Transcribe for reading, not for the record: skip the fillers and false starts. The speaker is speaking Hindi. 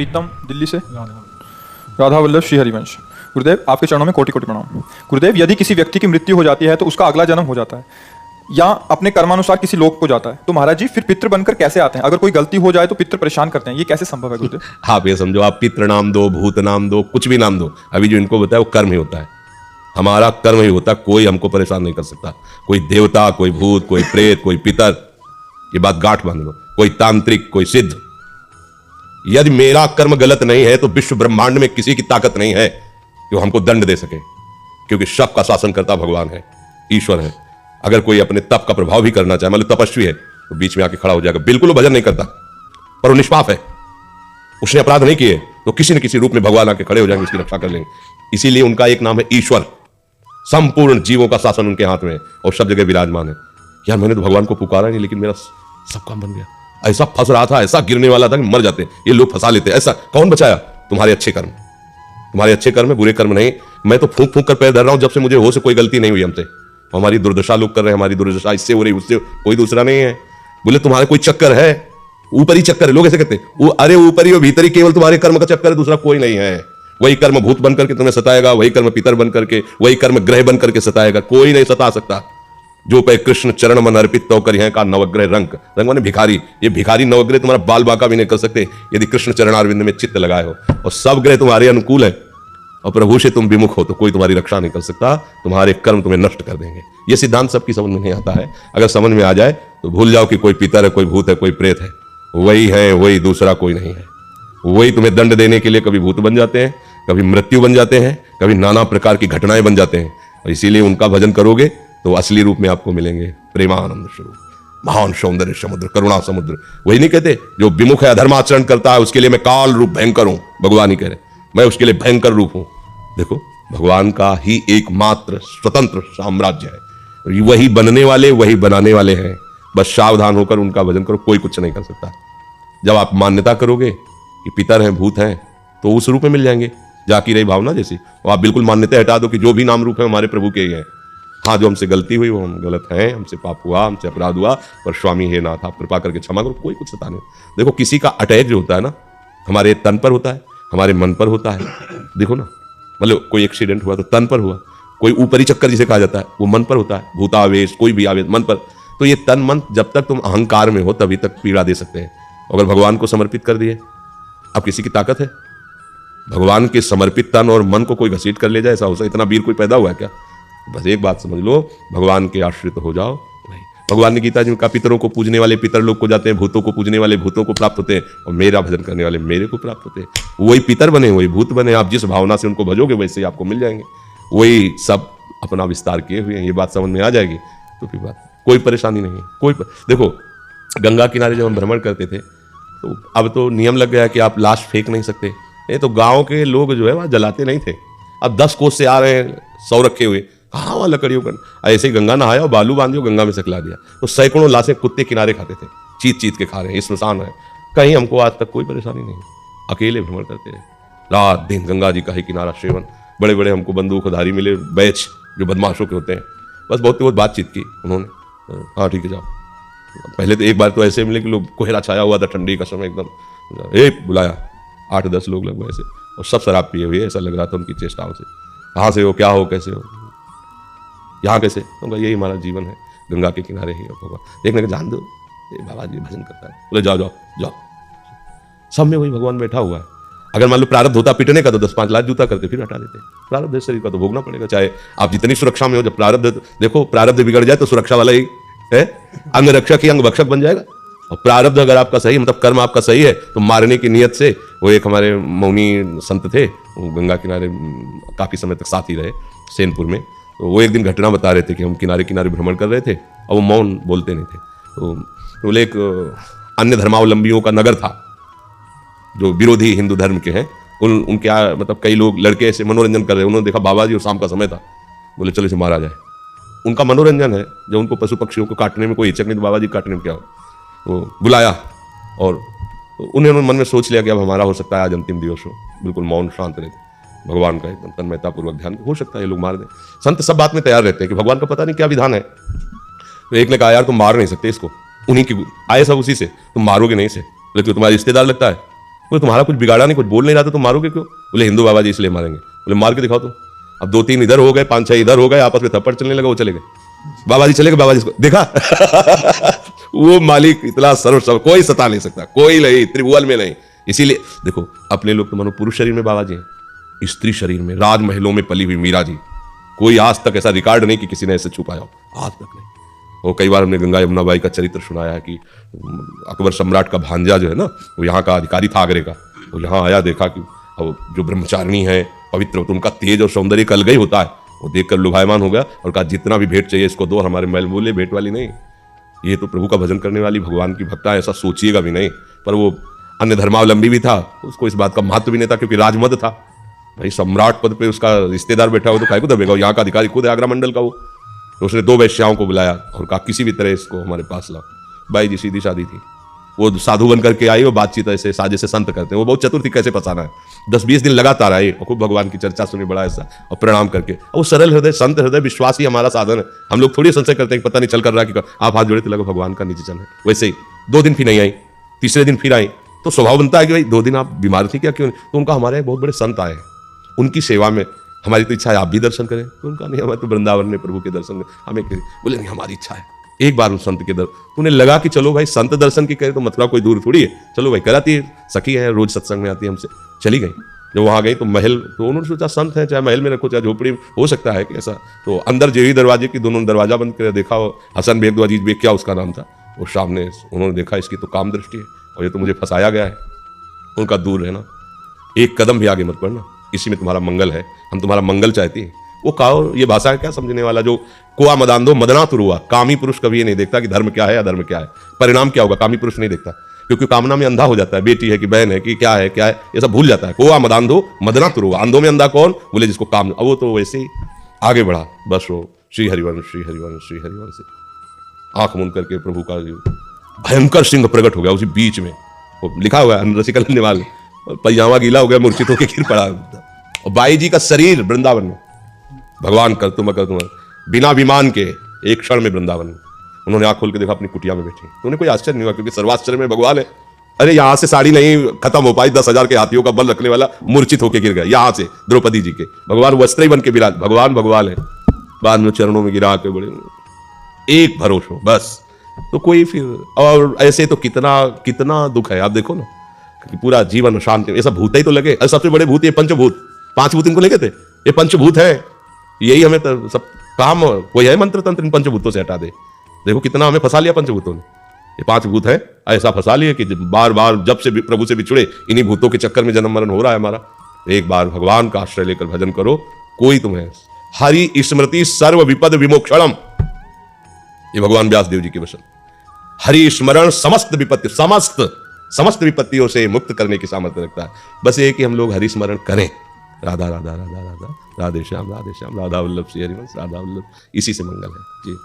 प्रीतम दिल्ली से, राधा वल्लभ श्री हरिवंश। गुरुदेव आपके चरणों में कोटि कोटि प्रणाम। गुरुदेव यदि किसी व्यक्ति की मृत्यु हो जाती है तो उसका अगला जन्म हो जाता है या अपने कर्मानुसार किसी लोक को जाता है, तो महाराज जी फिर पितृ बनकर कैसे आते हैं? अगर कोई गलती हो जाए तो पितृ परेशान करते हैं, ये कैसे संभव है गुरुदेव? आप ये समझो, आप पितृ नाम दो, भूत नाम दो, कुछ भी नाम दो, अभी जो इनको बताया वो कर्म ही होता है। हमारा कर्म ही होता है, कोई हमको परेशान नहीं कर सकता। कोई देवता, कोई भूत, कोई प्रेत, कोई पितर, ये बात गांठ बांध लो, कोई तांत्रिक, कोई सिद्ध। यदि मेरा कर्म गलत नहीं है तो विश्व ब्रह्मांड में किसी की ताकत नहीं है कि वो हमको दंड दे सके, क्योंकि सबका शासन करता भगवान है, ईश्वर है। अगर कोई अपने तप का प्रभाव भी करना चाहे, मतलब तपस्वी है, तो बीच में आके खड़ा हो जाएगा। बिल्कुल वो भजन नहीं करता, पर वो निष्पाप है, उसने अपराध नहीं किए, तो किसी न किसी रूप में भगवान आके खड़े हो जाएंगे, उसकी रक्षा कर लेंगे। इसीलिए उनका एक नाम है ईश्वर। संपूर्ण जीवों का शासन उनके हाथ में है और सब जगह विराजमान है। यार मैंने तो भगवान को पुकारा नहीं, लेकिन मेरा सब काम बन गया। ऐसा फंस रहा था, ऐसा गिरने वाला था कि मर जाते, ये लोग फंसा लेते। ऐसा कौन बचाया? तुम्हारे अच्छे कर्म, तुम्हारे अच्छे कर्म है, बुरे कर्म नहीं। मैं तो फूंक फूंक कर पैर धर रहा हूं, जब से मुझे हो से कोई गलती नहीं हुई हमसे। हमारी दुर्दशा लोग कर रहे हैं, हमारी दुर्दशा इससे हो रही, उससे, कोई दूसरा नहीं है। बोले तुम्हारे कोई चक्कर है, ऊपरी चक्कर है। लोग ऐसे कहते हैं, अरे ऊपरी और भीतरी केवल तुम्हारे कर्म का चक्कर है, दूसरा कोई नहीं है। वही कर्म भूत बन करके तुम्हें सताएगा, वही कर्म पितर बन करके, वही कर्म ग्रह बन करके सताएगा, कोई नहीं सता सकता। जो पे कृष्ण चरण मन अर्पित तो करी है का नवग्रह रंग, रंग माने भिखारी। ये भिखारी नवग्रह तुम्हारा बाल बांका भी नहीं कर सकते यदि कृष्ण चरणारविंद में चित्त लगाए हो, और सब ग्रह तुम्हारे अनुकूल है, और प्रभु से तुम विमुख हो तो कोई तुम्हारी रक्षा नहीं कर सकता। तुम्हारे कर्म तुम्हें नष्ट कर देंगे। ये सिद्धांत सबकी समझ में नहीं आता है। अगर समझ में आ जाए तो भूल जाओ कि कोई पितर है, कोई भूत है, कोई प्रेत है। वही है, वही, दूसरा कोई नहीं है। वही तुम्हें दंड देने के लिए कभी भूत बन जाते हैं, कभी मृत्यु बन जाते हैं, कभी नाना प्रकार की घटनाएं बन जाते हैं। और इसीलिए उनका भजन करोगे तो असली रूप में आपको मिलेंगे प्रेमानंद स्वरूप, महान सौंदर्य समुद्र, करुणा समुद्र। वही नहीं कहते जो विमुख है, अधर्माचरण करता है, उसके लिए मैं काल रूप भयंकर हूं। भगवान ही कह रहे, मैं उसके लिए भयंकर रूप हूं। देखो भगवान का ही एकमात्र स्वतंत्र साम्राज्य है। वही बनने वाले, वही बनाने वाले हैं। बस सावधान होकर उनका भजन करो, कोई कुछ नहीं कर सकता। जब आप मान्यता करोगे कि पितर हैं, भूत हैं, तो उस रूप में मिल जाएंगे। जाकी रही भावना जैसी, और आप बिल्कुल मान्यता हटा दो कि जो भी नाम रूप है हमारे प्रभु के ही हैं। हाँ, जो हमसे गलती हुई वो हम गलत हैं, हमसे पाप हुआ, हमसे अपराध हुआ, पर स्वामी हे नाथ आप कृपा करके क्षमा करो, कोई कुछ सता नहीं। देखो किसी का अटैक जो होता है ना, हमारे तन पर होता है, हमारे मन पर होता है। देखो ना, मतलब कोई एक्सीडेंट हुआ तो तन पर हुआ, कोई ऊपरी चक्कर जिसे कहा जाता है वो मन पर होता है, भूतावेश, कोई भी आवेश मन पर। तो ये तन मन जब तक तुम अहंकार में हो तभी तक पीड़ा दे सकते हैं। अगर भगवान को समर्पित कर दिए, अब किसी की ताकत है? भगवान के समर्पित तन और मन को कोई घसीट कर ले जाए, ऐसा हो सकता? इतना वीर कोई पैदा हुआ है क्या? बस एक बात समझ लो, भगवान के आश्रित हो जाओ। भगवान ने गीता जी में कहा, पितरों को पूजने वाले पितर लोग को जाते हैं, भूतों को पूजने वाले भूतों को प्राप्त होते हैं, और मेरा भजन करने वाले मेरे को प्राप्त होते हैं। वही पितर बने, वही भूत बने, आप जिस भावना से उनको भजोगे वैसे ही आपको मिल जाएंगे। वही सब अपना विस्तार किए हुए हैं। ये बात समझ में आ जाएगी तो फिर बात कोई परेशानी नहीं है। देखो गंगा किनारे जब हम भ्रमण करते थे तो अब तो नियम लग गया कि आप लाश फेंक नहीं सकते। नहीं तो गाँव के लोग जो है वहाँ जलाते नहीं थे। अब 10 कोस से आ रहे हैं, 100 रखे हुए, कहाँ वहाँ लकड़ियों पर ऐसे ही गंगा नहाया और बालू बांध दिया, गंगा में सकला दिया, तो सैकड़ों लाशें कुत्ते किनारे खाते थे, चीत चीत के खा रहे हैं। स्मशान है, कहीं हमको आज तक कोई परेशानी नहीं। अकेले भ्रमण करते हैं, रात दिन गंगा जी का ही किनारा सेवन। बड़े बड़े हमको बंदूकधारी मिले, बैच जो बदमाशों के होते हैं, बस बहुत बातचीत की उन्होंने। हाँ ठीक है जाओ। पहले तो एक बार तो ऐसे मिले कि लोग कोहरा छाया हुआ था, ठंडी का समय एकदम, बुलाया 8-10 लोग लगभग ऐसे, और सब शराब पिए हुए, ऐसा लग रहा था उनकी चेष्टाओं से। कहाँ से हो, क्या हो, कैसे हो, यहाँ कैसे? तो यही हमारा जीवन है, गंगा के किनारे ही होगा। देखने का जान दो, बाबा जी भजन करता है, बोले जाओ जाओ जाओ। सब में वही भगवान बैठा हुआ है। अगर मान लो प्रारब्ध होता पिटने का तो 10-5 लाख जूता करते, फिर हटा देते। प्रारब्ध शरीर का तो भोगना पड़ेगा, चाहे आप जितनी सुरक्षा में हो। जब प्रारब्ध, देखो प्रारब्ध बिगड़ जाए तो सुरक्षा वाला ही है, अंग रक्षक ही अंग भक्षक बन जाएगा। और प्रारब्ध अगर आपका सही, मतलब कर्म आपका सही है, तो मारने की नियत से, वो एक हमारे मौनी संत थे, वो गंगा किनारे काफी समय तक साथ ही रहे सेनपुर में। तो वो एक दिन घटना बता रहे थे कि हम किनारे किनारे भ्रमण कर रहे थे और वो मौन बोलते नहीं थे। तो बोले एक अन्य धर्मावलंबियों का नगर था जो विरोधी हिंदू धर्म के हैं। उनके मतलब कई लोग लड़के ऐसे मनोरंजन कर रहे, उन्होंने देखा बाबा जी और शाम का समय था, बोले चलो इसे मारा जाए। उनका मनोरंजन है, जब उनको पशु पक्षियों को काटने में कोई हिचक नहीं, तो बाबा जी काटने में क्या हो। तो बुलाया और उन्होंने मन में सोच लिया कि अब हमारा हो सकता है आज अंतिम दिवस हो, बिल्कुल मौन शांत रहते, भगवान का एकदम तन्मयता पूर्वक ध्यान, हो सकता है ये लोग मार दें। संत सब बात में तैयार रहते हैं कि भगवान का पता नहीं क्या विधान है। तो एक ने कहा यार तुम मार नहीं सकते इसको, उन्हीं की आए सब उसी से, तुम मारोगे नहीं इसे, बोले तुम्हारा रिश्तेदार लगता है, बोले तुम्हारा कुछ बिगाड़ा नहीं, कुछ बोल नहीं रहा था, तुम मारोगे क्यों? बोले हिंदू बाबा जी इसलिए मारेंगे। बोले मार के दिखाओ तुम। अब 2-3 इधर हो गए, 5-6 इधर हो गए, आपस में थप्पड़ चलने लगा, वो चले गए। बाबा जी चले गए, बाबा जी को देखा वो मालिक इतना सर्व कोई सता नहीं सकता, कोई नहीं, त्रिभुवन में नहीं। इसीलिए देखो अपने लोग तो मानो पुरुष शरीर में बाबा जी हैं, स्त्री शरीर में राजमहलों में पली हुई मीरा जी, कोई आज तक ऐसा रिकॉर्ड नहीं कि किसी ने ऐसे छुपाया हो, आज तक नहीं। वो कई बार हमने गंगा यमुना बाई का चरित्र सुनाया है कि अकबर सम्राट का भांजा जो है ना, वो यहाँ का अधिकारी था आगरे का, वो यहाँ आया, देखा कि जो ब्रह्मचारिणी है पवित्र, तो उनका तेज और सौंदर्य कल गई होता है। वो देखकर लुभायमान हो गया और कहा जितना भी भेंट चाहिए इसको दो, और हमारे महल बोले भेंट वाली नहीं, ये तो प्रभु का भजन करने वाली भगवान की भक्ता है, ऐसा सोचिएगा भी नहीं। पर वो अन्य धर्मावलंबी भी था, उसको इस बात का महत्व भी नहीं था, क्योंकि राजमद था भाई, सम्राट पद पे उसका रिश्तेदार बैठा हो तो काय को दबेगा, यहाँ का अधिकारी खुद है आगरा मंडल का वो। तो उसने 2 वैश्याओं को बुलाया और कहा किसी भी तरह इसको हमारे पास लाओ। बाई जी सीधी शादी थी, वो साधु बन करके आई, वो बातचीत ऐसे साजे से संत करते हैं, वो बहुत चतुर थी कैसे फंसाना है। 10-20 दिन लगातार आई और खूब भगवान की चर्चा सुनी, बड़ा ऐसा, और प्रणाम करके। और वो सरल हृदय संत हृदय विश्वास ही हमारा साधन है। हम लोग थोड़ी संशय करते हैं कि पता नहीं चल कर रहा कि आप हाथ जोड़े तो लगा भगवान का नीचे चल है। वैसे ही 2 दिन फिर नहीं आई, तीसरे दिन फिर आई, तो स्वभाव बनता है कि भाई 2 दिन आप बीमार थी क्या, क्यों नहीं? तो उनका हमारे बहुत बड़े संत आए, उनकी सेवा में हमारी तो इच्छा है आप भी दर्शन करें। तो उनका नहीं, हमारे तो वृंदावन में प्रभु के दर्शन हमें करें। बोले नहीं हमारी इच्छा है एक बार उस संत के दर। तो उन्हें लगा कि चलो भाई संत दर्शन की करे तो मथुरा कोई दूर थोड़ी है, चलो भाई कराती है, सखी है, रोज सत्संग में आती है हमसे। चली गई, जब वहां गई तो महल, तो उन्होंने सोचा संत है, चाहे महल में रखो चाहे झोपड़ी, हो सकता है कि ऐसा। तो अंदर जेवी दरवाजे की दोनों दरवाजा बंद कर देखा, हसन बेग अजीज बेग क्या उसका नाम था, वो सामने उन्होंने देखा इसकी तो काम दृष्टि है और ये तो मुझे फंसाया गया है। उनका दूर रहना, एक कदम भी आगे मत बढ़ना, इसी में तुम्हारा मंगल है, हम तुम्हारा मंगल चाहते हैं। वो कहो ये भाषा है क्या समझने वाला, जो कुआ मदान मदना तुरुआ, कामी पुरुष कभी ये नहीं देखता कि धर्म क्या है अधर्म क्या है, परिणाम क्या होगा, कामी पुरुष नहीं देखता, क्योंकि कामना में अंधा हो जाता है, बेटी है कि बहन है कि क्या है ये सब भूल जाता है। कुआ मदान मदना तुरुआ, अंधों में अंधा कौन, बोले जिसको काम। अब वो तो वैसे ही आगे बढ़ा, बस वो श्री हरिवंश श्री हरिवंश श्री हरिवंश से आंख मूंद करके प्रभु का भयंकर सिंह प्रकट हो गया उसी बीच में। वो लिखा हुआ है रसिकल निवाल, पैजामा गीला हो गया, मूर्छित होकर गिर पड़ा। और बाई जी का शरीर वृंदावन में, भगवान कर तुम बिना विमान के एक क्षण में वृंदावन में। उन्होंने आंख खोल के देखा अपनी कुटिया में बैठी, तो उन्हें कोई आश्चर्य नहीं हुआ, क्योंकि सर्वाश्चर्य में भगवान है। अरे यहां से साड़ी नहीं खत्म हो पाई, 10,000 के हाथियों का बल रखने वाला मूर्छित होकर गिर गया यहां से द्रौपदी जी के। भगवान वस्त्र बन के विराज, भगवान भगवान है। बाद में चरणों में गिरा के बड़े एक भरोसा बस। तो कोई फिर, और ऐसे तो कितना कितना दुख है, आप देखो ना कि पूरा जीवन शांति, ऐसा भूत ही तो लगे। सबसे बड़े भूत ये पंचभूत, 5 भूत इनको लगे थे, ये पंचभूत है, यही हमें तो सब काम, कोई है मंत्र तंत्र इन पंचभूतों से हटा दे। देखो कितना हमें फंसा लिया पंचभूतों ने, ये 5 भूत है, ऐसा फंसा लिया कि बार बार जब से प्रभु से बिछुड़े इन्हीं भूतों के चक्कर में जन्म मरण हो रहा है हमारा। एक बार भगवान का आश्रय लेकर भजन करो, कोई तुम्हें हरि स्मृति सर्व विपद विमोक्षणम, ये भगवान व्यासदेव जी के वचन। हरि स्मरण समस्त विपत्ति, समस्त विपत्तियों से मुक्त करने की सामर्थ्य रखता है। बस ये कि हम लोग हरि स्मरण करें, राधा राधा राधा राधा राधे श्याम राधा वल्लभ श्री हरिवंश राधा वल्लभ, इसी से मंगल है जी।